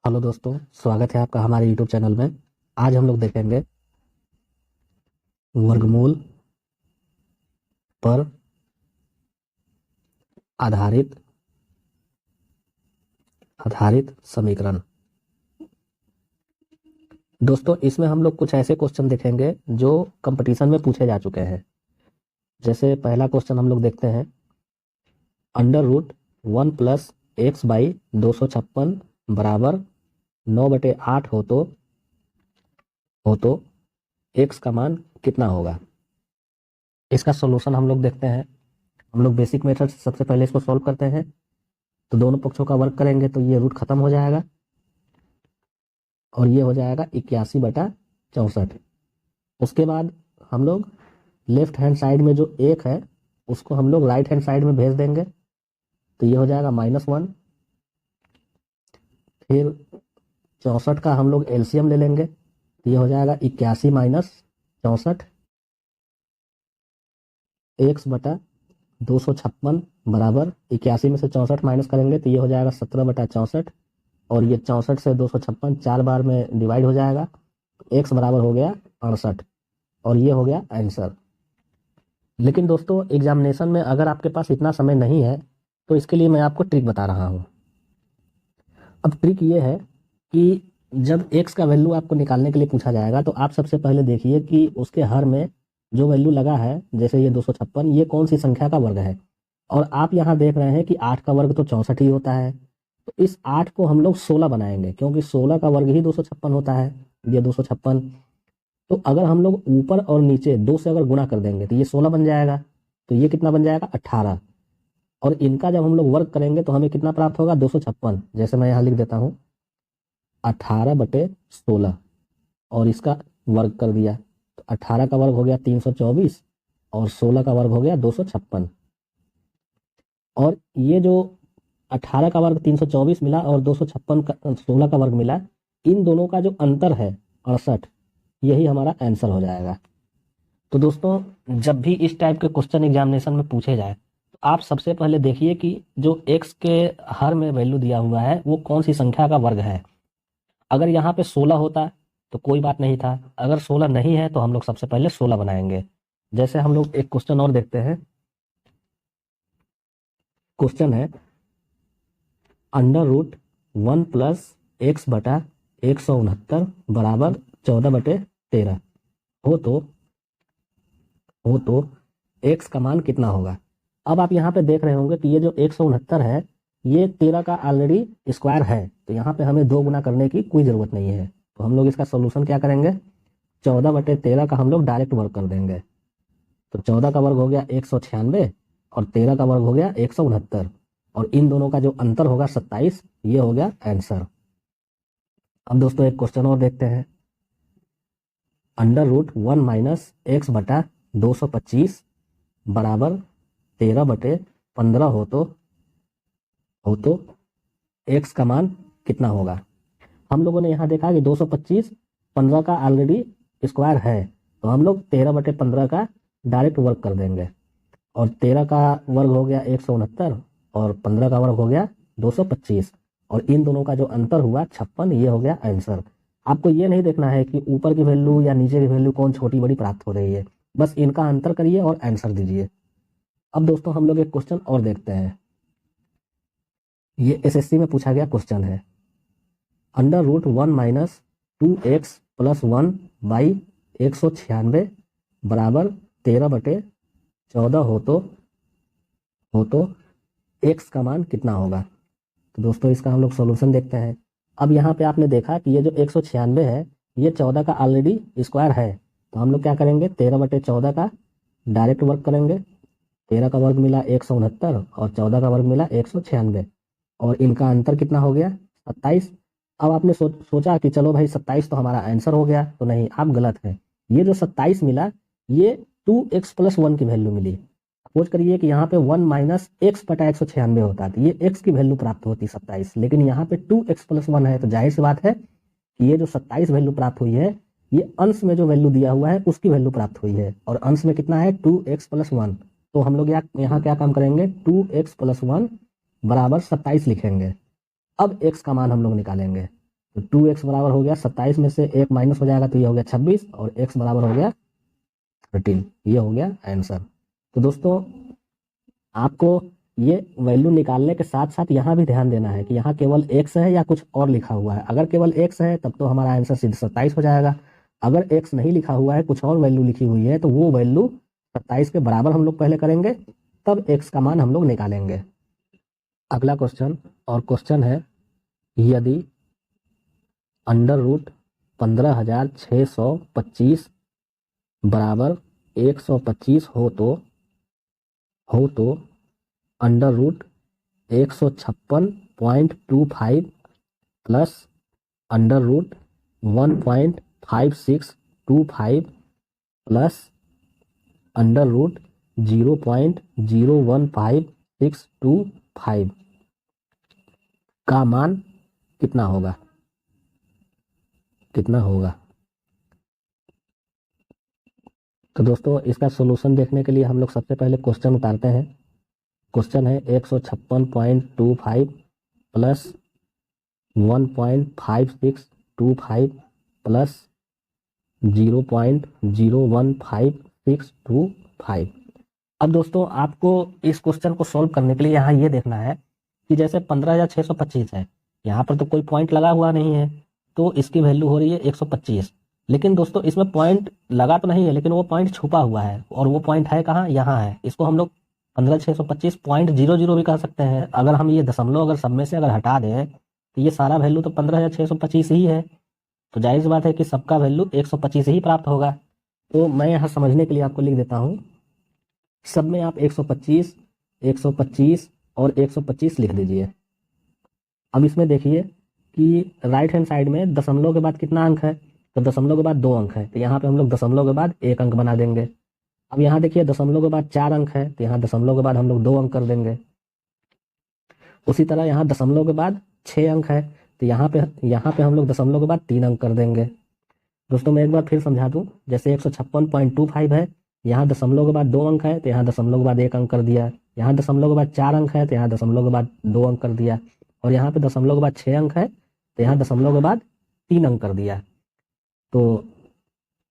Hello दोस्तों, स्वागत है आपका हमारे यूट्यूब चैनल में। आज हम लोग देखेंगे वर्गमूल पर आधारित आधारित समीकरण। दोस्तों, इसमें हम लोग कुछ ऐसे क्वेश्चन देखेंगे जो कंपटीशन में पूछे जा चुके हैं। जैसे पहला क्वेश्चन हम लोग देखते हैं, √1 + x/256 बराबर 9/8 हो तो x का मान कितना होगा। इसका सॉल्यूशन हम लोग देखते हैं। हम लोग बेसिक मेथड से सबसे पहले इसको सॉल्व करते हैं। तो दोनों पक्षों का वर्ग करेंगे तो ये रूट खत्म हो जाएगा और ये हो जाएगा 81/64। उसके बाद हम लोग लेफ्ट हैंड साइड में जो एक है उसको हम लोग राइट हैंड साइड में भेज देंगे तो ये हो जाएगा -1। फिर 64 का हम लोग एलसीएम ले लेंगे तो ये हो जाएगा 81 - 64 x/256 बराबर 81 में से 64 माइनस करेंगे तो ये हो जाएगा 17/64 और ये 64 से 256 4 बार में डिवाइड हो जाएगा। x बराबर हो गया 68 और ये हो गया आंसर। लेकिन दोस्तों, एग्जामिनेशन में अगर आपके पास इतना समय नहीं है तो इसके लिए मैं आपको ट्रिक बता रहा हूँ। अब ट्रिक ये है कि जब x का वैल्यू आपको निकालने के लिए पूछा जाएगा तो आप सबसे पहले देखिए कि उसके हर में जो वैल्यू लगा है, जैसे ये 256, ये कौन सी संख्या का वर्ग है। और आप यहाँ देख रहे हैं कि 8 का वर्ग तो 64 ही होता है। तो इस 8 को हम लोग 16 बनाएंगे क्योंकि 16 का वर्ग ही 256 होता है। ये 256, तो अगर हम लोग ऊपर और नीचे 2 से अगर गुणा कर देंगे तो ये 16 बन जाएगा। तो ये कितना बन जाएगा 18। और इनका जब हम लोग वर्ग करेंगे तो हमें कितना प्राप्त होगा 256। जैसे मैं यहाँ लिख देता हूँ 18/16 और इसका वर्ग कर दिया तो 18 का वर्ग हो गया 324 और 16 का वर्ग हो गया 256। और ये जो 18 का वर्ग 324 मिला और 256 का 16 का वर्ग मिला, इन दोनों का जो अंतर है 68, यही हमारा आंसर हो जाएगा। तो दोस्तों, जब भी इस टाइप के क्वेश्चन एग्जामिनेशन में पूछे जाए तो आप सबसे पहले देखिए कि जो x के हर में वैल्यू दिया हुआ है वो कौन सी संख्या का वर्ग है। अगर यहाँ पे 16 होता तो कोई बात नहीं था, अगर 16 नहीं है तो हम लोग सबसे पहले 16 बनाएंगे। जैसे हम लोग एक क्वेश्चन और देखते हैं। क्वेश्चन है √1 + x/169 बराबर 14/13 हो तो x का मान कितना होगा। अब आप यहाँ पे देख रहे होंगे कि ये जो 169 है ये 13 का ऑलरेडी स्क्वायर है, तो यहाँ पे हमें 2 गुना करने की कोई ज़रूरत नहीं है। तो हम लोग इसका सोल्यूशन क्या करेंगे, 14/13 का हम लोग डायरेक्ट वर्ग कर देंगे। तो 14 का वर्ग हो गया 196 और 13 का वर्ग हो गया 169 और इन दोनों का जो अंतर होगा 27, ये हो गया आंसर। अब दोस्तों एक क्वेश्चन और देखते हैं। √1 - x/225 बराबर 13/15 हो तो x का मान कितना होगा। हम लोगों ने यहाँ देखा कि 225 15 का ऑलरेडी स्क्वायर है, तो हम लोग 13/15 का डायरेक्ट वर्ग कर देंगे और 13 का वर्ग हो गया 169 और 15 का वर्ग हो गया 225 और इन दोनों का जो अंतर हुआ 56, ये हो गया आंसर। आपको ये नहीं देखना है कि ऊपर की वैल्यू या नीचे की वैल्यू कौन छोटी बड़ी प्राप्त हो रही है, बस इनका अंतर करिए और आंसर दीजिए। अब दोस्तों हम लोग एक क्वेश्चन और देखते हैं। ये एसएससी में पूछा गया क्वेश्चन है। √1 - 2x + 1/196 बराबर 13/14 हो तो x का मान कितना होगा। तो दोस्तों इसका हम लोग सॉल्यूशन देखते हैं। अब यहाँ पे आपने देखा कि ये जो 196 है ये 14 का ऑलरेडी स्क्वायर है, तो हम लोग क्या करेंगे 13/14 का डायरेक्ट वर्ग करेंगे। 13 का वर्ग मिला 169 और 14 का वर्ग मिला 196 और इनका अंतर कितना हो गया 27। अब आपने सोचा कि चलो भाई 27 तो हमारा आंसर हो गया, तो नहीं, आप गलत हैं। ये जो 27 मिला ये 2x + 1 की वैल्यू मिली। सपोज करिए कि यहाँ पे 1 - x/196 होता तो ये x की वैल्यू प्राप्त होती 27, लेकिन यहाँ पे 2x + 1 है तो जाहिर सी बात है कि ये जो 27 वैल्यू प्राप्त हुई है ये अंश में जो वैल्यू दिया हुआ है उसकी वैल्यू प्राप्त हुई है और अंश में कितना है 2x + 1। तो हम लोग यहाँ क्या काम करेंगे 2x + 1 बराबर 27 लिखेंगे। अब x का मान हम लोग निकालेंगे। तो 2x बराबर हो गया 27 में से 1 माइनस हो जाएगा तो ये हो गया 26 और x बराबर हो गया 13। ये हो गया आंसर। तो दोस्तों आपको ये वैल्यू निकालने के साथ साथ यहाँ भी ध्यान देना है कि यहाँ केवल x है या कुछ और लिखा हुआ है। अगर केवल x है तब तो हमारा आंसर सीधे 27 हो जाएगा। अगर x नहीं लिखा हुआ है, कुछ और वैल्यू लिखी हुई है, तो वो वैल्यू 27 के बराबर हम लोग पहले करेंगे, तब x का मान हम लोग निकालेंगे। अगला क्वेश्चन, और क्वेश्चन है यदि अंडर रूट 15,625 बराबर 125 हो तो under root 156.25 plus under root 1.5625 plus under root 0.015625 का मान कितना होगा? तो दोस्तों इसका सॉल्यूशन देखने के लिए हम लोग सबसे पहले क्वेश्चन उतारते हैं। क्वेश्चन है 156.25 प्लस 1.5625 प्लस 0.015625। अब दोस्तों आपको इस क्वेश्चन को सॉल्व करने के लिए यहाँ ये देखना है कि जैसे 15,625 है, यहाँ पर तो कोई पॉइंट लगा हुआ नहीं है, तो इसकी वैल्यू हो रही है 125। लेकिन दोस्तों इसमें पॉइंट लगा तो नहीं है, लेकिन वो पॉइंट छुपा हुआ है, और वो पॉइंट है कहाँ? यहाँ है। इसको हम लोग 15,625.00 भी कह सकते हैं। अगर हम ये दशमलव अगर सब में से अगर हटा दें तो ये सारा वैल्यू तो 15,625 ही है, तो जाहिर सी बात है कि सबका वैल्यू 125 ही प्राप्त होगा। तो मैं यहाँ समझने के लिए आपको लिख देता हूँ, सब में आप 125, 125 और 125 लिख दीजिए। अब इसमें देखिए कि राइट हैंड साइड में दशमलव के बाद कितना अंक है? तो दशमलव के बाद 2 अंक है, तो यहाँ पे हम लोग दशमलव के बाद 1 अंक बना देंगे। अब यहाँ देखिए दशमलव के बाद 4 अंक है, तो यहाँ दशमलव के बाद हम लोग 2 अंक कर देंगे। उसी तरह यहाँ दशमलव के बाद 6 अंक है, तो यहाँ पे हम लोग दशमलव के बाद 3 अंक कर देंगे। दोस्तों मैं एक बार फिर समझा दूं, जैसे 156.25 है, यहाँ दशमलव के बाद 2 अंक है, तो यहाँ दशमलव के बाद 1 अंक कर दिया। यहाँ दशमलव के बाद 4 अंक है, तो यहाँ दशमलव के बाद 2 अंक कर दिया। और यहाँ पे दशमलव के बाद 6 अंक है, तो यहाँ दशमलव के बाद 3 अंक कर दिया। तो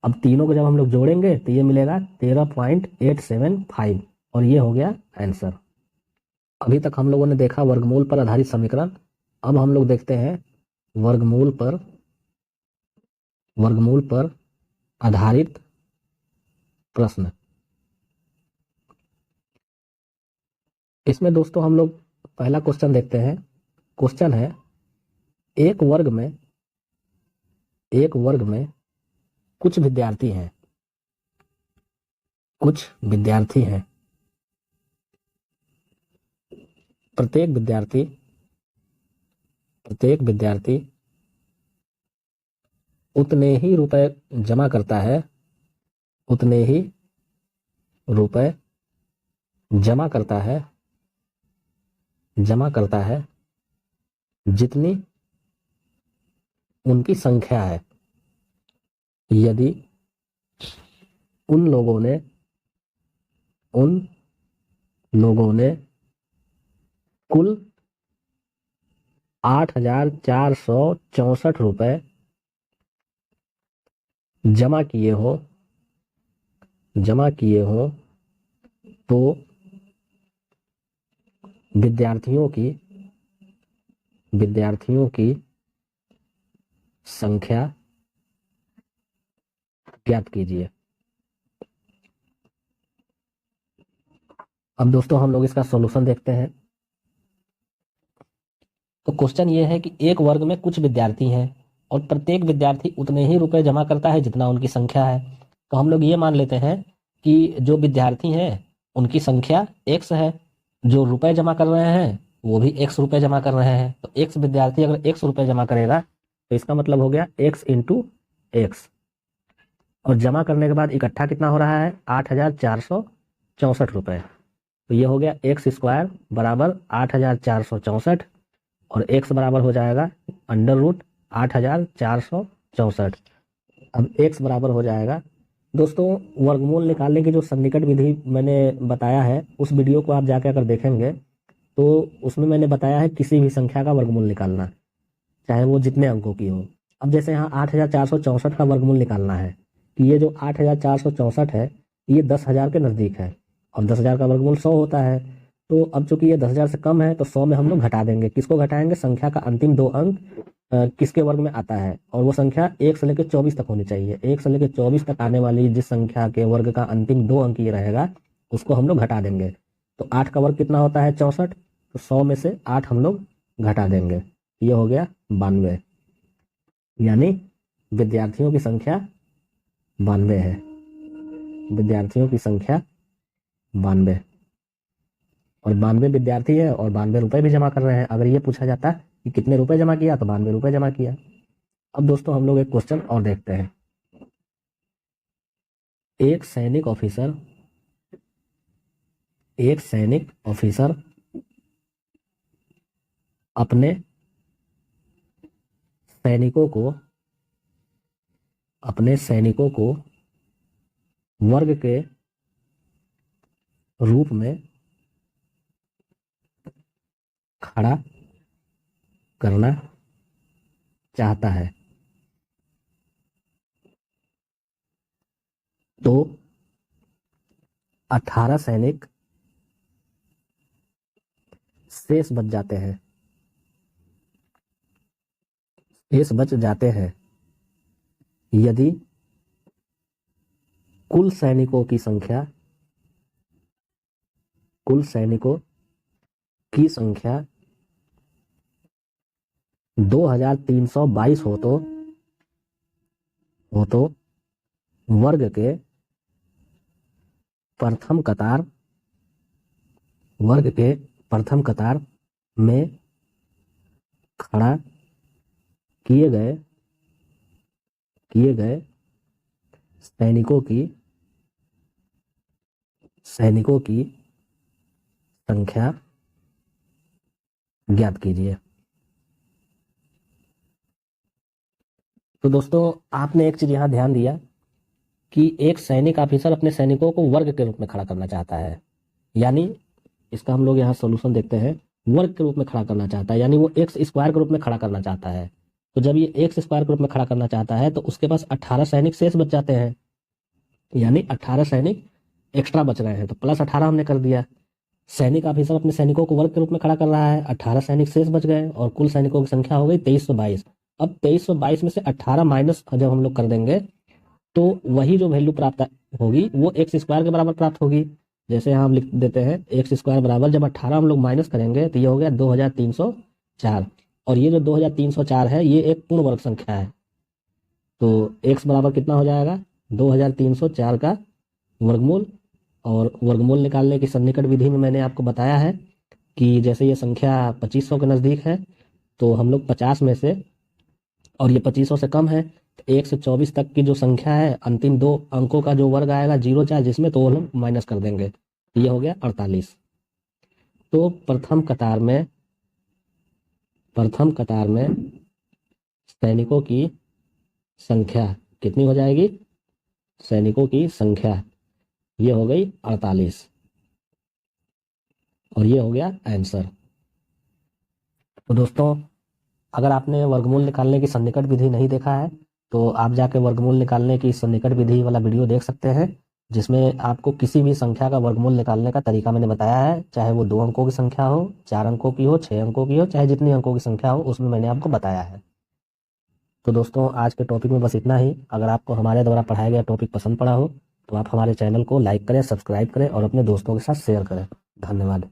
अब तीनों को जब हम लोग जोड़ेंगे तो ये मिलेगा 13.875, और ये हो गया आंसर। अभी तक हम लोगों ने देखा वर्गमूल पर आधारित समीकरण। अब हम लोग देखते हैं वर्गमूल पर आधारित प्रश्न। इसमें दोस्तों हम लोग पहला क्वेश्चन देखते हैं। क्वेश्चन है एक वर्ग में कुछ विद्यार्थी हैं। प्रत्येक विद्यार्थी उतने ही रुपए जमा करता है जितनी उनकी संख्या है। यदि उन लोगों ने कुल 8,464 रुपए जमा किए हो तो विद्यार्थियों की संख्या ज्ञात कीजिए। अब दोस्तों हम लोग इसका सॉल्यूशन देखते हैं। तो क्वेश्चन ये है कि एक वर्ग में कुछ विद्यार्थी हैं और प्रत्येक विद्यार्थी उतने ही रुपए जमा करता है जितना उनकी संख्या है। तो हम लोग ये मान लेते हैं कि जो विद्यार्थी हैं उनकी संख्या x है, जो रुपए जमा कर रहे हैं वो भी x रुपए जमा कर रहे हैं। तो x विद्यार्थी अगर x रुपए जमा करेगा तो इसका मतलब हो गया x इंटू एक्स, और जमा करने के बाद इकट्ठा कितना हो रहा है? 8,464 रुपए। तो ये हो गया एक्स स्क्वायर बराबर 8,464, और x बराबर हो जाएगा अंडर रूट 8,464। अब x बराबर हो जाएगा, दोस्तों वर्गमूल निकालने की जो सन्निकट विधि मैंने बताया है उस वीडियो को आप जाकर अगर देखेंगे तो उसमें मैंने बताया है किसी भी संख्या का वर्गमूल निकालना। चाहे वो जितने अंकों की हो। अब जैसे यहाँ 8464 का वर्गमूल निकालना है कि ये जो 8464 है ये 10,000 के नज़दीक है और 10,000 का वर्गमूल 100 होता है। तो अब चूंकि ये 10,000 से कम है तो 100 में हम लोग घटा देंगे। किसको घटाएंगे? संख्या का अंतिम 2 अंक किसके वर्ग में आता है, और वो संख्या 1 से लेकर 24 तक होनी चाहिए। 1 से लेकर 24 तक आने वाली जिस संख्या के वर्ग का अंतिम 2 अंक ये रहेगा उसको हम लोग घटा देंगे। तो 8 का वर्ग कितना होता है? 64। तो 100 में से 8 हम लोग घटा देंगे, ये हो गया 92। यानी विद्यार्थियों की संख्या 92 है। विद्यार्थियों की संख्या 92 और 92 विद्यार्थी है और 92 रुपए भी जमा कर रहे हैं। अगर ये पूछा जाता कि कितने रुपए जमा किया तो 92 रुपए जमा किया। अब दोस्तों हम लोग एक क्वेश्चन और देखते हैं। एक सैनिक ऑफिसर अपने सैनिकों को वर्ग के रूप में खड़ा करना चाहता है। तो 18 सैनिक शेष बच जाते हैं यदि कुल सैनिकों की संख्या 2322 हो तो वर्ग के प्रथम कतार में खड़ा किए गए सैनिकों की संख्या ज्ञात कीजिए। तो दोस्तों आपने एक चीज यहाँ ध्यान दिया कि एक सैनिक ऑफिसर अपने सैनिकों को वर्ग के रूप में खड़ा करना चाहता है, यानी इसका हम लोग यहाँ सोल्यूशन देखते हैं। वर्ग के रूप में खड़ा करना चाहता है यानी वो एक्स स्क्वायर के रूप में खड़ा करना चाहता है। तो जब ये एक्स स्क्वायर के रूप में खड़ा करना चाहता है तो उसके पास 18 सैनिक शेष बच जाते हैं, यानी 18 सैनिक एक्स्ट्रा बच रहे हैं। तो प्लस 18 हमने कर दिया। सैनिक ऑफिसर अपने सैनिकों को वर्ग के रूप में खड़ा कर रहा है, 18 सैनिक शेष बच गए और कुल सैनिकों की संख्या हो गई 2322। अब 2322 में से 18 माइनस जब हम लोग कर देंगे तो वही जो वैल्यू प्राप्त होगी वो एक्स स्क्वायर के बराबर प्राप्त होगी। जैसे यहाँ हम लिख देते हैं एक्स स्क्वायर बराबर, जब 18 हम लोग माइनस करेंगे तो ये हो गया 2304, और ये जो 2304 है ये एक पूर्ण वर्ग संख्या है। तो एक्स बराबर कितना हो जाएगा? 2304 का वर्गमूल। और वर्गमूल निकालने की सन्निकट विधि में मैंने आपको बताया है कि जैसे ये संख्या 2500 के नज़दीक है तो हम लोग 50 में से, और ये 2500 से कम है तो 1 से 24 तक की जो संख्या है अंतिम 2 अंकों का जो वर्ग आएगा 0 चाहे जिसमें, तो वो हम माइनस कर देंगे। तो ये हो गया 48। तो प्रथम कतार में सैनिकों की संख्या कितनी हो जाएगी? सैनिकों की संख्या ये हो गई 48 और ये हो गया आंसर। तो दोस्तों अगर आपने वर्गमूल निकालने की सन्निकट विधि नहीं देखा है तो आप जाके वर्गमूल निकालने की सन्निकट विधि वाला वीडियो देख सकते हैं, जिसमें आपको किसी भी संख्या का वर्गमूल निकालने का तरीका मैंने बताया है, चाहे वो 2 अंकों की संख्या हो, 4 अंकों की हो, 6 अंकों की हो, चाहे जितनी अंकों की संख्या हो, उसमें मैंने आपको बताया है। तो दोस्तों आज के टॉपिक में बस इतना ही। अगर आपको हमारे द्वारा पढ़ाया गया टॉपिक पसंद पड़ा हो तो आप हमारे चैनल को लाइक करें, सब्सक्राइब करें और अपने दोस्तों के साथ शेयर करें। धन्यवाद।